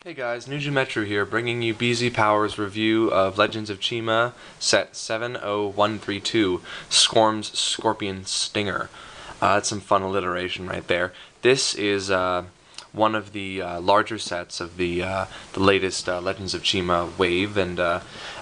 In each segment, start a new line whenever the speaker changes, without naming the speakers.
Hey guys, Nuju Metru here, bringing you BZPower's review of Legends of Chima, set 70132, Scorm's Scorpion Stinger. That's some fun alliteration right there. This is one of the larger sets of the latest Legends of Chima wave, and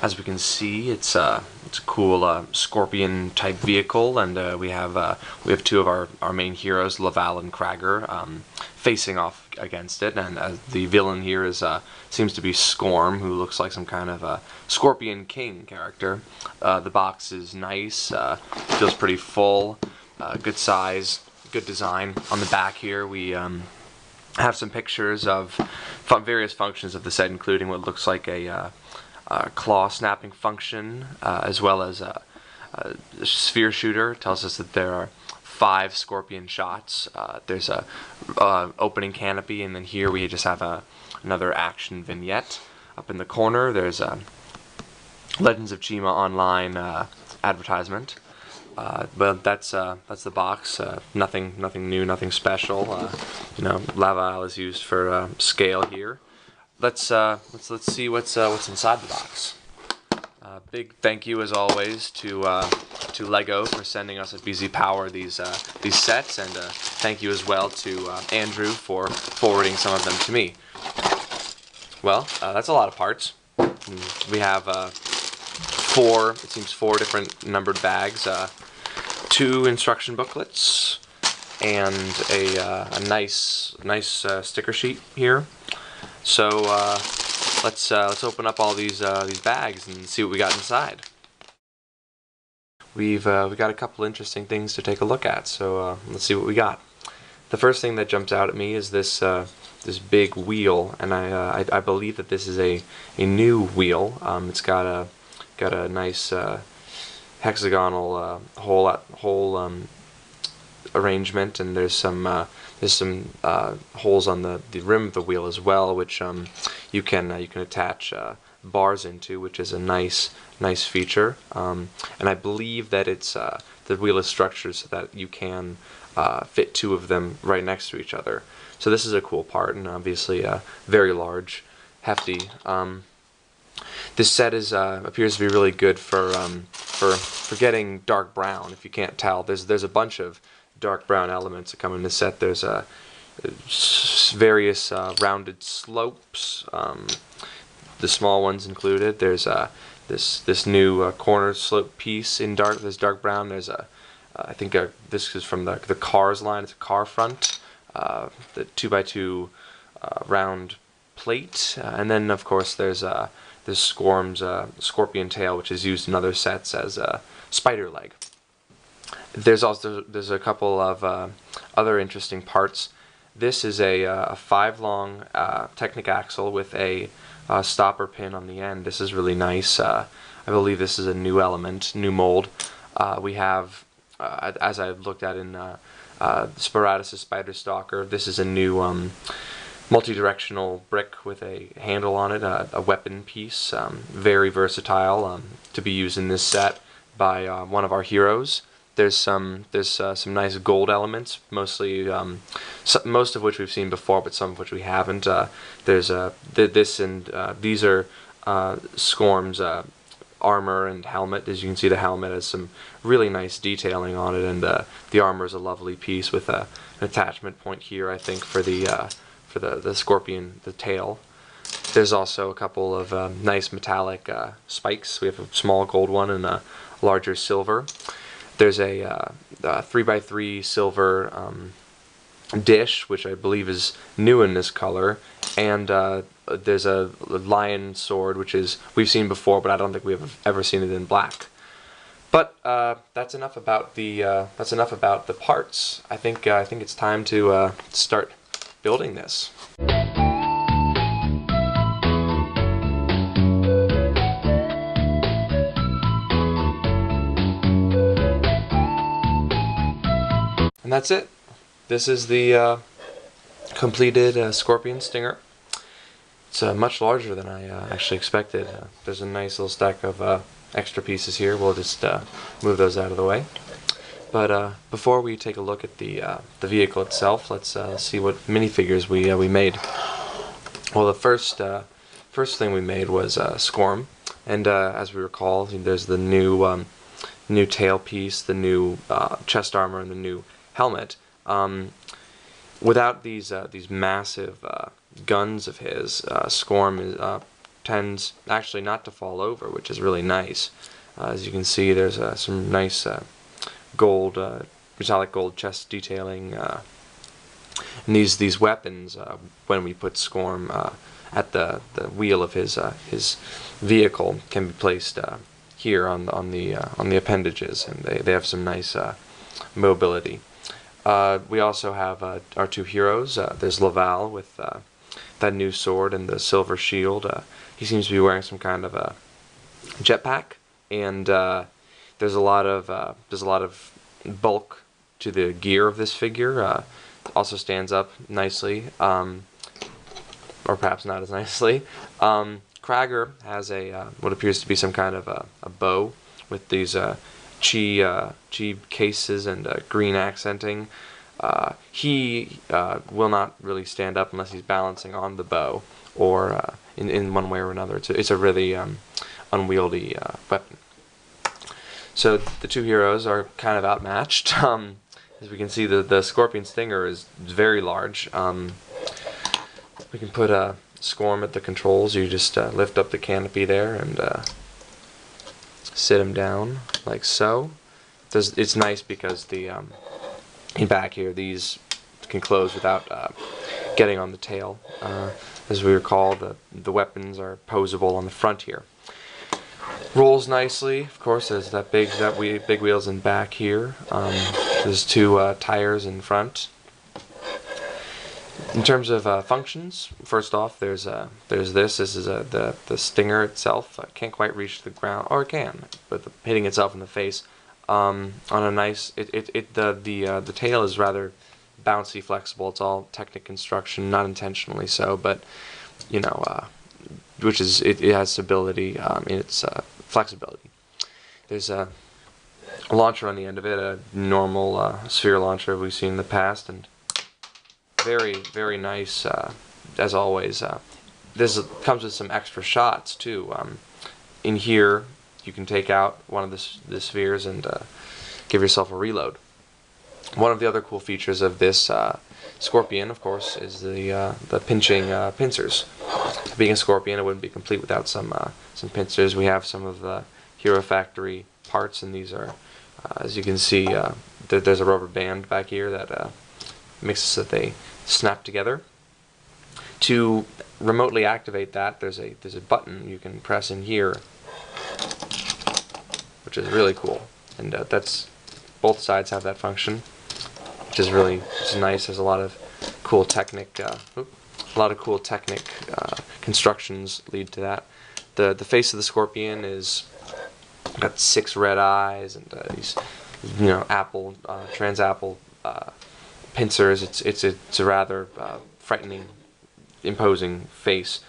as we can see, it's a cool scorpion type vehicle, and we have two of our main heroes, Laval and Krager, facing off against it, and the villain here is seems to be Scorm, who looks like some kind of Scorpion King character. The box is nice, feels pretty full, good size, good design. On the back here we have some pictures of various functions of the set, including what looks like a claw snapping function, as well as a sphere shooter. It tells us that there are 5 scorpion shots. There's a opening canopy, and then here we just have another action vignette. Up in the corner there's a Legends of Chima online advertisement. But that's the box. Nothing new, nothing special. Laval is used for scale here. Let's see what's inside the box. Big thank you as always to Lego for sending us at BZPower these sets, and thank you as well to Andrew for forwarding some of them to me. Well, that's a lot of parts. We have 4 different numbered bags, 2 instruction booklets, and a nice sticker sheet here. So let's open up all these bags and see what we got inside. We got a couple interesting things to take a look at. So let's see what we got. The first thing that jumps out at me is this big wheel, and I believe that this is a new wheel. It's got a nice hexagonal hole arrangement, and there's some holes on the rim of the wheel as well, which you can attach bars into, which is a nice feature. And I believe that it's the wheel is structured so that you can fit 2 of them right next to each other. So this is a cool part, and obviously very large, hefty. This set appears to be really good for getting dark brown. If you can't tell, there's a bunch of dark brown elements that come in this set. There's various rounded slopes, the small ones included. There's this new corner slope piece in dark. There's dark brown. There's I think this is from the Cars line. It's a car front, the 2x2 round plate, and then of course there's Scorm's scorpion tail, which is used in other sets as a spider leg. There's a couple of other interesting parts. This is a 5-long Technic axle with a stopper pin on the end. This is really nice. I believe this is a new element, new mold. We have, as I looked at in Sporadus' Spider Stalker, this is a new multi-directional brick with a handle on it, a weapon piece, very versatile, to be used in this set by one of our heroes. There's some nice gold elements, mostly most of which we've seen before, but some of which we haven't. There's this and these are Scorm's armor and helmet. As you can see, the helmet has some really nice detailing on it, and the armor is a lovely piece with an attachment point here, I think, for the scorpion, the tail. There's also a couple of nice metallic spikes. We have a small gold one and a larger silver. There's a 3x3 silver dish, which I believe is new in this color, and there's a lion sword, which we've seen before, but I don't think we've ever seen it in black. But that's enough about the parts. I think it's time to start building this. And that's it. This is the completed Scorpion Stinger. It's much larger than I actually expected. There's a nice little stack of extra pieces here. We'll just move those out of the way. But before we take a look at the vehicle itself, let's see what minifigures we made. Well, the first thing we made was Scorm, and as we recall, there's the new tailpiece, the new chest armor, and the new helmet. Without these massive guns of his, Scorm tends actually not to fall over, which is really nice. As you can see, there's some nice gold, metallic gold chest detailing. And these weapons, when we put Scorm at the wheel of his vehicle, can be placed here on the appendages, and they have some nice mobility. We also have our two heroes. There's Laval with that new sword and the silver shield. He seems to be wearing some kind of a jetpack, and there's a lot of bulk to the gear of this figure. Also stands up nicely, or perhaps not as nicely. Krager has what appears to be some kind of a bow with these chi cases and green accenting. He will not really stand up unless he's balancing on the bow, or in one way or another. It's a really unwieldy weapon. So the two heroes are kind of outmatched. As we can see, the Scorpion Stinger is very large. We can put a Scorm at the controls. You just lift up the canopy there and sit him down like so. It's nice because in back here these can close without getting on the tail. As we recall, the weapons are posable on the front here. Rolls nicely, of course. There's big wheels in back here. There's two tires in front. In terms of functions, first off, there's this. This is the Stinger itself. Can't quite reach the ground, or it can, but hitting itself in the face. On a nice, the tail is rather bouncy, flexible. It's all Technic construction, not intentionally so, but you know, which is it has stability in its flexibility. There's a launcher on the end of it, a normal sphere launcher we've seen in the past, and very, very nice, as always. This comes with some extra shots too. In here, you can take out one of the spheres and give yourself a reload. One of the other cool features of this Scorpion, of course, is the pinching pincers. Being a Scorpion, it wouldn't be complete without some pincers. We have some of the Hero Factory parts, and these are, as you can see, there's a rubber band back here that makes it so that they snap together. To remotely activate that, there's a button you can press in here, which is really cool, and that's both sides have that function, which is nice. There's a lot of cool Technic, constructions lead to that. The face of the Scorpion is got 6 red eyes and these, trans-apple pincers. It's a rather frightening, imposing face.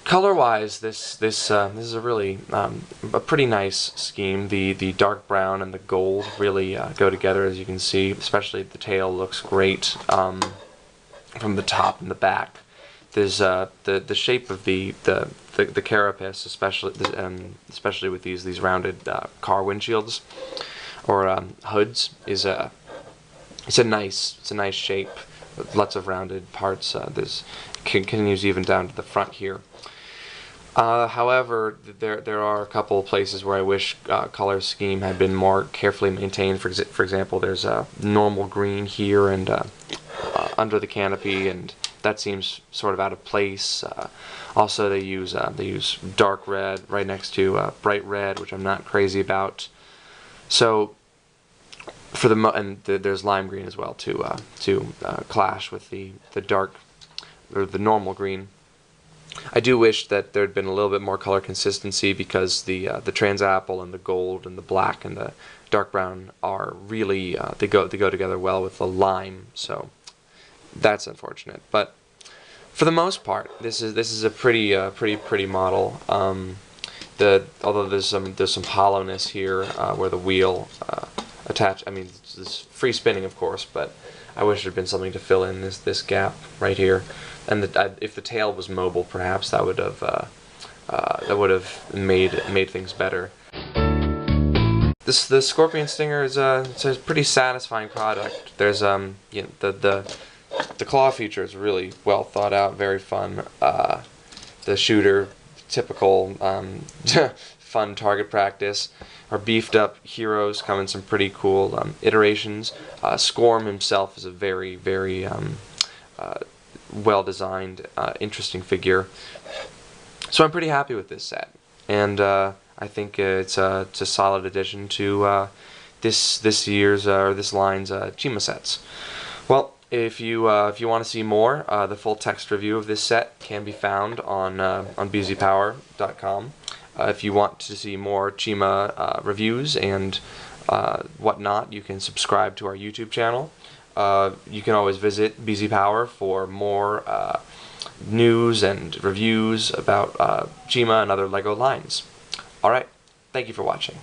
Color-wise, this is a really a pretty nice scheme. The dark brown and the gold really go together, as you can see. Especially the tail looks great from the top and the back. There's the shape of the carapace, especially with these rounded car windshields or hoods, is it's a nice shape. Lots of rounded parts. There's continues even down to the front here. However, there are a couple of places where I wish color scheme had been more carefully maintained. For example, there's a normal green here and under the canopy, and that seems sort of out of place. Also, they use dark red right next to bright red, which I'm not crazy about. So, there's lime green as well to clash with the dark or the normal green. I do wish that there had been a little bit more color consistency, because the trans-apple and the gold and the black and the dark brown are really they go together well with the lime. So that's unfortunate, but for the most part, this is a pretty model. Although there's some hollowness here where the wheel attached. I mean, it's free spinning, of course, but I wish there'd been something to fill in this gap right here. And if the tail was mobile, perhaps that would have made things better. The Scorpion Stinger is it's a pretty satisfying product. There's you know, the claw feature is really well thought out, very fun. The shooter, typical fun target practice. Our beefed up heroes come in some pretty cool iterations. Scorm himself is a very well designed, interesting figure. So I'm pretty happy with this set, and I think it's a solid addition to this year's or this line's Chima sets. Well, if you want to see more, the full text review of this set can be found on BZPower.com. If you want to see more Chima reviews and whatnot, you can subscribe to our YouTube channel. You can always visit BZPower for more news and reviews about Chima and other LEGO lines. Alright, thank you for watching.